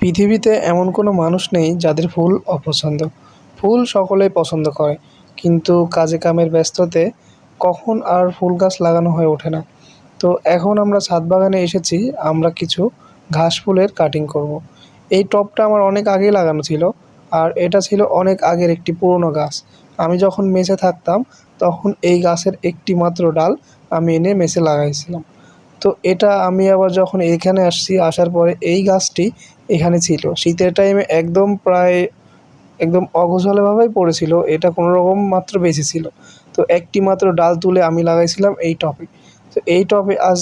পৃথিবীতে এমন কোনো মানুষ নেই যাদের ফুল অপছন্দ। ফুল সকলেই পছন্দ করে, কিন্তু কাজে কামের ব্যস্ততায় কখন আর ফুল গাছ লাগানো হয়ে ওঠে না। তো এখন আমরা ছাদ বাগানে এসেছি, আমরা কিছু ঘাস ফুলের কাটিং করব। এই টবটা আমার অনেক আগেই লাগানো ছিল, আর এটা ছিল অনেক আগের একটি পুরনো গাছ। আমি যখন মেসে থাকতাম তখন এই গাছের একটি মাত্র ডাল আমি এনে মেসে লাগাইছিলাম। তো এটা আমি আবার যখন এখানে আসছি, আসার পরে এই গাছটি এখানে ছিল। শীতের টাইমে একদম প্রায় একদম অগোছালোভাবেই পড়েছিল। এটা কোনোরকম মাত্র বেঁচেছিল। তো একটি মাত্র ডাল তুলে আমি লাগাইছিলাম এই টবে। তো এই টবে আজ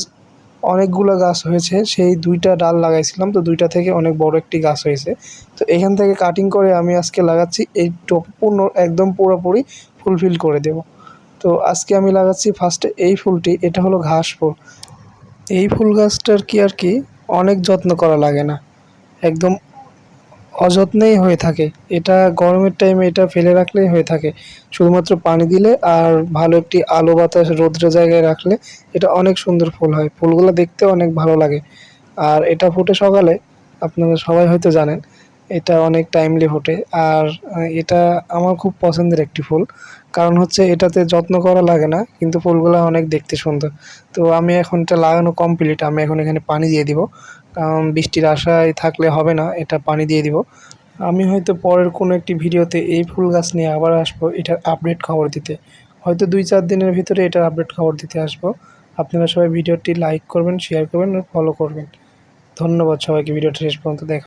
অনেকগুলো গাছ হয়েছে। সেই ২টা ডাল লাগাইছিলাম, তো ২টা থেকে অনেক বড় একটি গাছ হয়েছে। তো এখান থেকে কাটিং করে আমি আজকে লাগাচ্ছি। এই টব একদম পুরোপুরি ফুলফিল করে দেব। তো আজকে আমি লাগাচ্ছি ফার্স্টে এই ফুলটি। এটা হলো ঘাস ফুল। এই ফুল গাছটার কি অনেক যত্ন করা লাগে না, একদম অযত্নেই হয়ে থাকে। এটা গরমের টাইমে এটা ফেলে রাখলেই হয়ে থাকে। শুধুমাত্র পানি দিলে আর ভালো একটি আলো বাতাস রৌদ্র জায়গায় রাখলে এটা অনেক সুন্দর ফুল হয়। ফুলগুলো দেখতেও অনেক ভালো লাগে। আর এটা ফোটে সকালে, আপনারা সবাই হয়তো জানেন। এটা অনেক টাইমলি ফোটে। আর এটা আমার খুব পছন্দের একটি ফুল। কারণ হচ্ছে এটাতে যত্ন করা লাগে না, কিন্তু ফুলগুলো অনেক দেখতে সুন্দর। তো আমি এখন এটা লাগানো কমপ্লিট। আমি এখন এখানে পানি দিয়ে দিব, কারণ বৃষ্টির আশায় থাকলে হবে না, এটা পানি দিয়ে দিব। আমি হয়তো পরের কোনো একটি ভিডিওতে এই ফুল গাছ নিয়ে আবার আসবো, এটার আপডেট খবর দিতে। হয়তো ২-৪ দিনের ভিতরে এটার আপডেট খবর দিতে আসবো। আপনারা সবাই ভিডিওটি লাইক করবেন, শেয়ার করবেন আর ফলো করবেন। ধন্যবাদ সবাইকে ভিডিওটি শেষ পর্যন্ত দেখা।